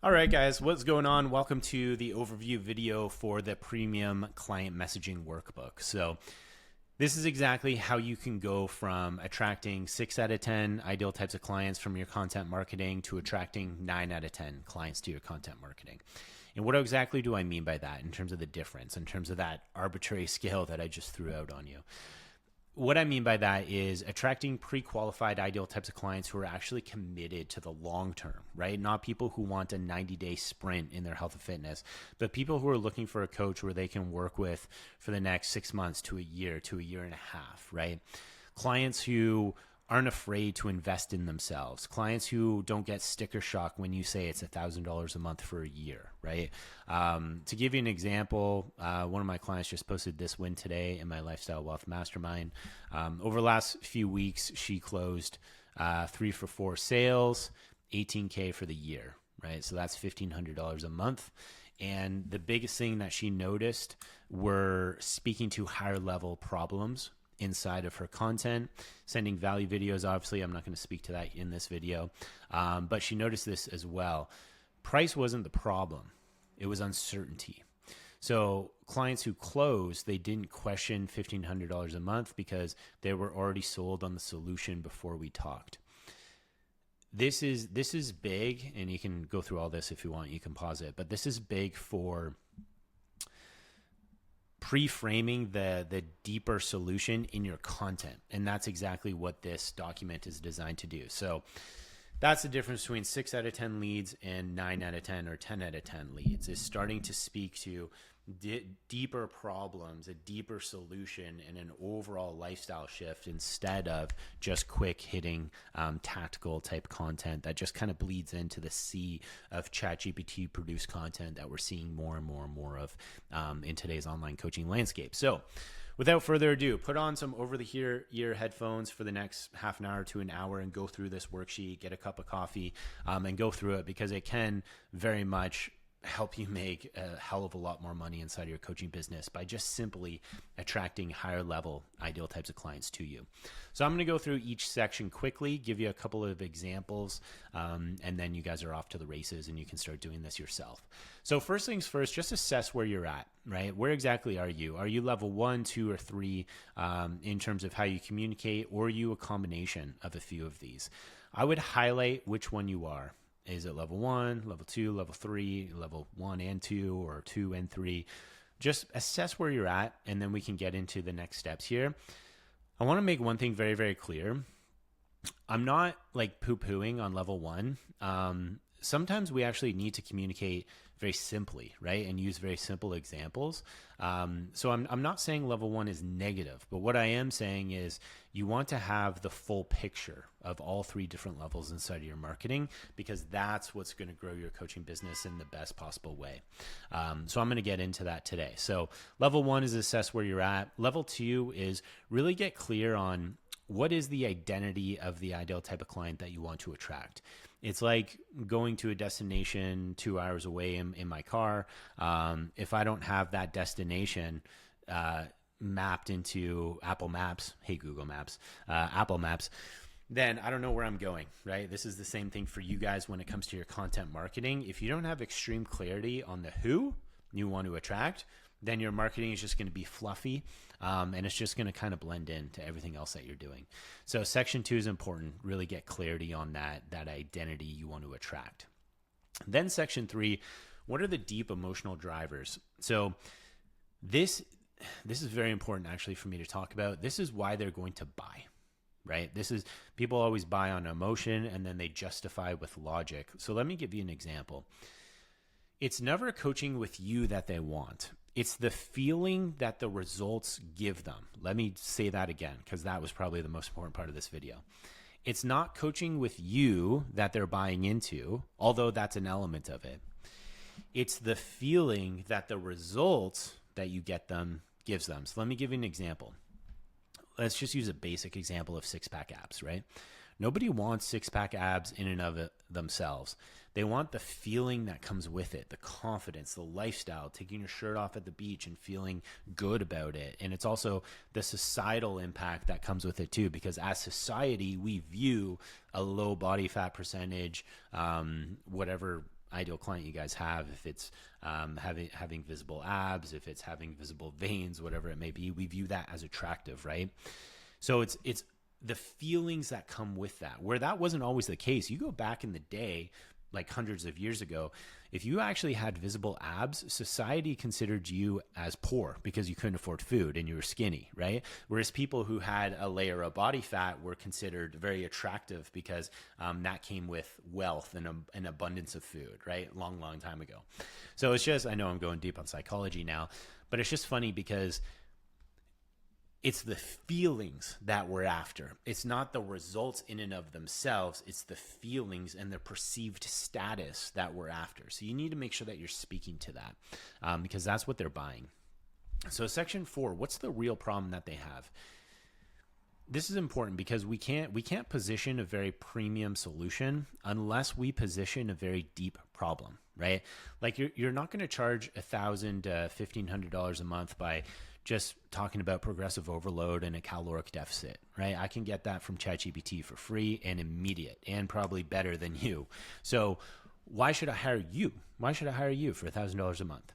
All right, guys, what's going on? Welcome to the overview video for the premium client messaging workbook. So this is exactly how you can go from attracting 6 out of 10 ideal types of clients from your content marketing to attracting 9 out of 10 clients to your content marketing. And what exactly do I mean by that in terms of the difference, in terms of that arbitrary scale that I just threw out on you? What I mean by that is attracting pre-qualified ideal types of clients who are actually committed to the long term, right? Not people who want a 90-day sprint in their health and fitness, but people who are looking for a coach where they can work with for the next 6 months to a year and a half, right? Clients who aren't afraid to invest in themselves, clients who don't get sticker shock when you say it's $1,000 a month for a year, right? To give you an example, one of my clients just posted this win today in my Lifestyle Wealth Mastermind. Over the last few weeks, she closed 3 for 4 sales, $18K for the year, right? So that's $1,500 a month. And the biggest thing that she noticed were speaking to higher level problems inside of her content, sending value videos. Obviously, I'm not going to speak to that in this video, but she noticed this as well. Price wasn't the problem. It was uncertainty. So clients who closed, they didn't question $1,500 a month because they were already sold on the solution before we talked. This is big, and you can go through all this if you want. You can pause it, but this is big for pre-framing the deeper solution in your content. And that's exactly what this document is designed to do. So that's the difference between 6 out of 10 leads and 9 out of 10 or 10 out of 10 leads, is starting to speak to deeper problems, a deeper solution, and an overall lifestyle shift instead of just quick hitting tactical type content that just kind of bleeds into the sea of ChatGPT produced content that we're seeing more and more and more of in today's online coaching landscape. So without further ado, put on some over-the-ear headphones for the next half an hour to an hour and go through this worksheet, get a cup of coffee, and go through it, because it can very much help you make a hell of a lot more money inside of your coaching business by just simply attracting higher level ideal types of clients to you. So I'm going to go through each section quickly, give you a couple of examples, and then you guys are off to the races and you can start doing this yourself. So first things first, just assess where you're at, right? Where exactly are you? Are you level 1, 2, or 3 in terms of how you communicate, or are you a combination of a few of these? I would highlight which one you are. Is it level 1, level 2, level 3, level 1 and 2, or 2 and 3? Just assess where you're at, and then we can get into the next steps here. I want to make one thing very, very clear. I'm not like poo-pooing on level 1. Sometimes we actually need to communicate very simply, right? And use very simple examples. So I'm not saying level 1 is negative, but what I am saying is you want to have the full picture of all 3 different levels inside of your marketing, because that's what's going to grow your coaching business in the best possible way. So I'm going to get into that today. So level 1 is assess where you're at. Level 2 is really get clear on what is the identity of the ideal type of client that you want to attract. It's like going to a destination 2 hours away in my car. If I don't have that destination mapped into Apple Maps, hey Google Maps, Apple Maps, then I don't know where I'm going, right? This is the same thing for you guys when it comes to your content marketing. If you don't have extreme clarity on the who you want to attract, then your marketing is just going to be fluffy, and it's just going to kind of blend into everything else that you're doing. So section 2 is important. Really get clarity on that identity you want to attract. Then section 3, what are the deep emotional drivers? So this is very important actually for me to talk about. This is why they're going to buy, right? People always buy on emotion and then they justify with logic. So let me give you an example. It's never coaching with you that they want. It's the feeling that the results give them. Let me say that again, because that was probably the most important part of this video. It's not coaching with you that they're buying into, although that's an element of it. It's the feeling that the results that you get them gives them. So let me give you an example. Let's just use a basic example of six-pack abs, right? Nobody wants six-pack abs in and of themselves. They want the feeling that comes with it, the confidence, the lifestyle, taking your shirt off at the beach and feeling good about it. And it's also the societal impact that comes with it too, because as society, we view a low body fat percentage, whatever ideal client you guys have, if it's having visible abs, if it's having visible veins, whatever it may be, we view that as attractive, right? So it's the feelings that come with that, where that wasn't always the case. You go back in the day, like hundreds of years ago, if you actually had visible abs, society considered you as poor because you couldn't afford food and you were skinny, right? Whereas people who had a layer of body fat were considered very attractive because that came with wealth and an abundance of food, right? Long time ago. So it's just, I know I'm going deep on psychology now, but it's just funny because it's the feelings that we're after. It's not the results in and of themselves. It's the feelings and the perceived status that we're after. So you need to make sure that you're speaking to that because that's what they're buying. So section 4, what's the real problem that they have? This is important because we can't position a very premium solution unless we position a very deep problem, right? Like you're not going to charge $1,000 to $1,500 a month by just talking about progressive overload and a caloric deficit, right? I can get that from ChatGPT for free and immediate and probably better than you. So why should I hire you? Why should I hire you for $1,000 a month?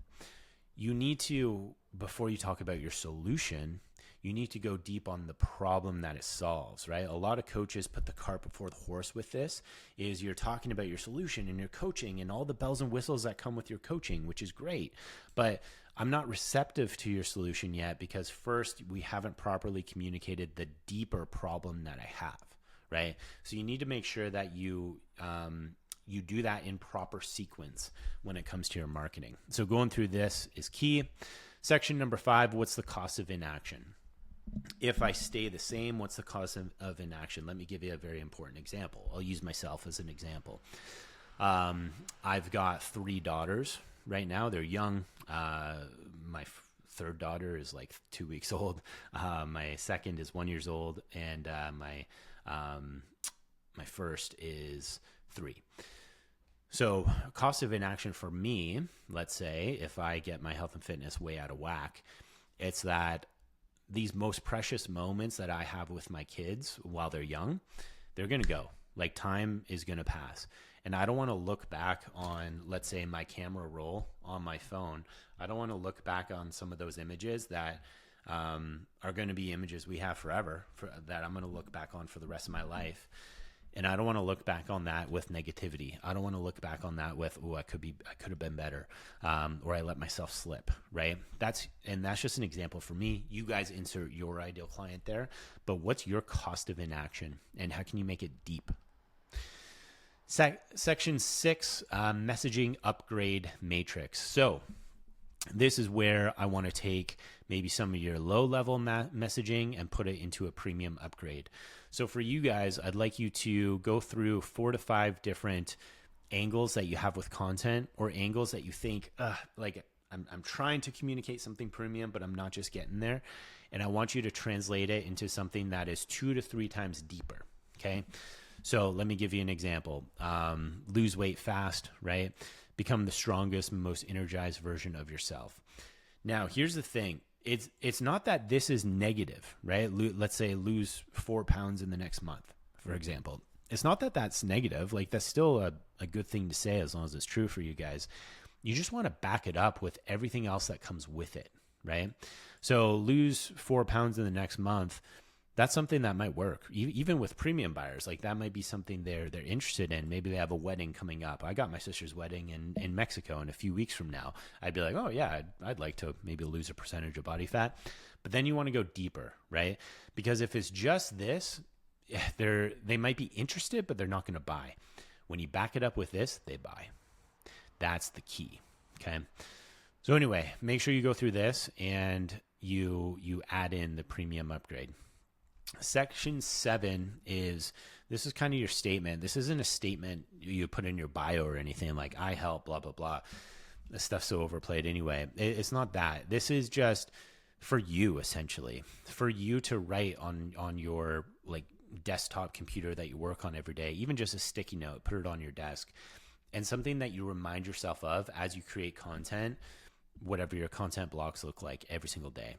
You need to, before you talk about your solution, you need to go deep on the problem that it solves, right? A lot of coaches put the cart before the horse with this, is you're talking about your solution and your coaching and all the bells and whistles that come with your coaching, which is great. But I'm not receptive to your solution yet because first, we haven't properly communicated the deeper problem that I have, right? So you need to make sure that you do that in proper sequence when it comes to your marketing. So going through this is key. Section number 5, what's the cost of inaction? If I stay the same, what's the cost of inaction? Let me give you a very important example. I'll use myself as an example. I've got 3 daughters right now. They're young. My third daughter is like 2 weeks old. My second is 1 year old, and my first is 3. So cost of inaction for me, let's say, if I get my health and fitness way out of whack, it's that these most precious moments that I have with my kids while they're young, they're going to go. Like time is going to pass. And I don't want to look back on, let's say, my camera roll on my phone. I don't want to look back on some of those images that are going to be images we have forever, that I'm going to look back on for the rest of my life. And I don't want to look back on that with negativity. I don't want to look back on that with, I could have been better, or I let myself slip, right? That's just an example for me. You guys insert your ideal client there, but what's your cost of inaction and how can you make it deep? Section 6, messaging upgrade matrix. So this is where I want to take maybe some of your low-level messaging and put it into a premium upgrade. So for you guys, I'd like you to go through 4 to 5 different angles that you have with content, or angles that you think, like I'm trying to communicate something premium, but I'm not just getting there. And I want you to translate it into something that is 2 to 3 times deeper, okay? So let me give you an example. Lose weight fast, right? Become the strongest, most energized version of yourself. Now, here's the thing. It's not that this is negative, right? Let's say lose 4 pounds in the next month, for example. It's not that that's negative. Like, that's still a good thing to say as long as it's true for you guys. You just want to back it up with everything else that comes with it, right? So lose 4 pounds in the next month. That's something that might work. Even with premium buyers, like that might be something they're interested in. Maybe they have a wedding coming up. I got my sister's wedding in Mexico in a few weeks from now. I'd be like, oh yeah, I'd like to maybe lose a percentage of body fat. But then you want to go deeper, right? Because if it's just this, they might be interested, but they're not going to buy. When you back it up with this, they buy. That's the key, okay? So anyway, make sure you go through this and you add in the premium upgrade. Section 7 is kind of your statement. This isn't a statement you put in your bio or anything like I help, blah, blah, blah. This stuff's so overplayed anyway. It's not that. This is just for you, essentially, for you to write on your like desktop computer that you work on every day, even just a sticky note, put it on your desk, and something that you remind yourself of as you create content, whatever your content blocks look like every single day.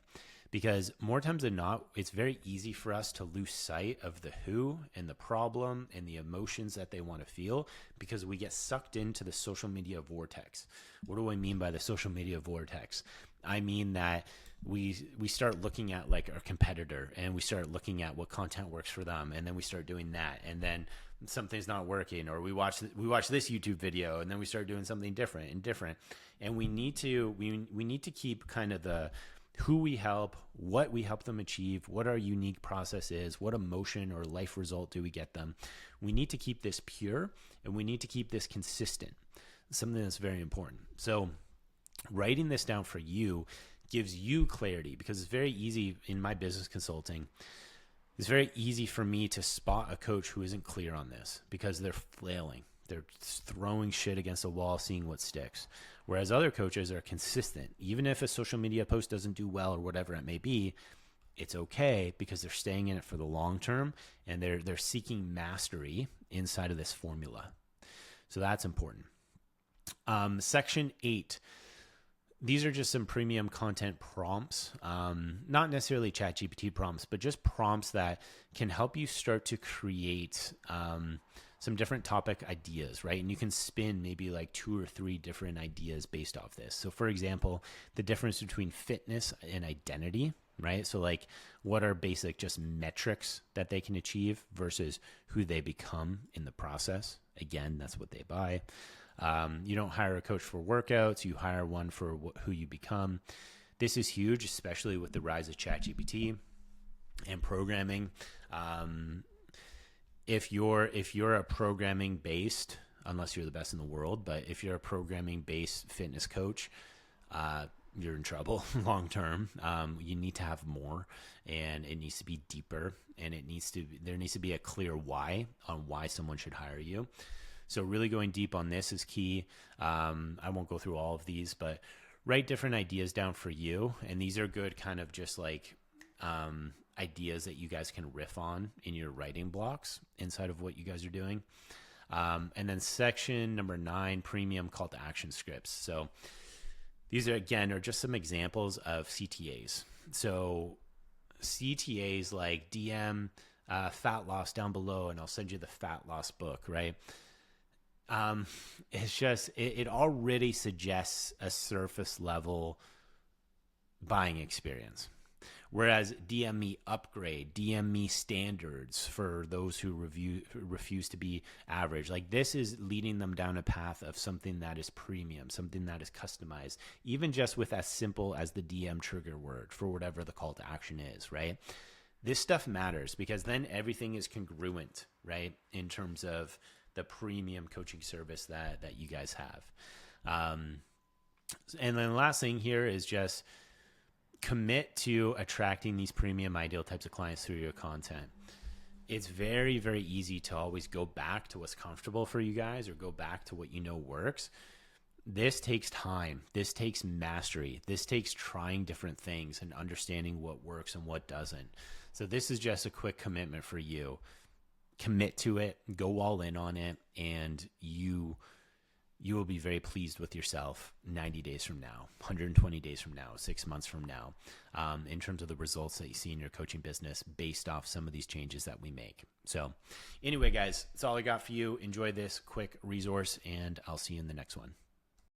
because more times than not, it's very easy for us to lose sight of the who and the problem and the emotions that they want to feel because we get sucked into the social media vortex. What do I mean by the social media vortex? I mean that we start looking at like our competitor and we start looking at what content works for them, and then we start doing that, and then something's not working, or we watch this YouTube video and then we start doing something different, and we need to keep kind of the who we help, what we help them achieve, what our unique process is, what emotion or life result do we get them. We need to keep this pure, and we need to keep this consistent, something that's very important. So writing this down for you gives you clarity, because it's very easy in my business consulting. It's very easy for me to spot a coach who isn't clear on this because they're flailing. They're throwing shit against the wall, seeing what sticks. Whereas other coaches are consistent. Even if a social media post doesn't do well or whatever it may be, it's okay because they're staying in it for the long term, and they're seeking mastery inside of this formula. So that's important. Section 8. These are just some premium content prompts, not necessarily ChatGPT prompts, but just prompts that can help you start to create some different topic ideas, right? And you can spin maybe like 2 or 3 different ideas based off this. So for example, the difference between fitness and identity, right? So like, what are basic just metrics that they can achieve versus who they become in the process? Again, that's what they buy. You don't hire a coach for workouts, you hire one for who you become. This is huge, especially with the rise of ChatGPT and programming. If you're a programming based, unless you're the best in the world, but if you're a programming based fitness coach, you're in trouble long term. You need to have more, and it needs to be deeper, and there needs to be a clear why on why someone should hire you. So really going deep on this is key. I won't go through all of these, but write different ideas down for you. And these are good kind of just like ideas that you guys can riff on in your writing blocks inside of what you guys are doing. And then section number 9, premium call to action scripts. So these are just some examples of CTAs. So CTAs like DM fat loss down below, and I'll send you the fat loss book, right? It's just, it already suggests a surface level buying experience. Whereas DM me upgrade, DM me standards for those who refuse to be average. Like, this is leading them down a path of something that is premium, something that is customized, even just with as simple as the DM trigger word for whatever the call to action is, right? This stuff matters because then everything is congruent, right? In terms of the premium coaching service that you guys have. And then the last thing here is just commit to attracting these premium ideal types of clients through your content. It's very, very easy to always go back to what's comfortable for you guys or go back to what you know works. This takes time. This takes mastery. This takes trying different things and understanding what works and what doesn't. So this is just a quick commitment for you. Commit to it, go all in on it, and you will be very pleased with yourself 90 days from now, 120 days from now, 6 months from now, in terms of the results that you see in your coaching business based off some of these changes that we make. So anyway, guys, that's all I got for you. Enjoy this quick resource, and I'll see you in the next one.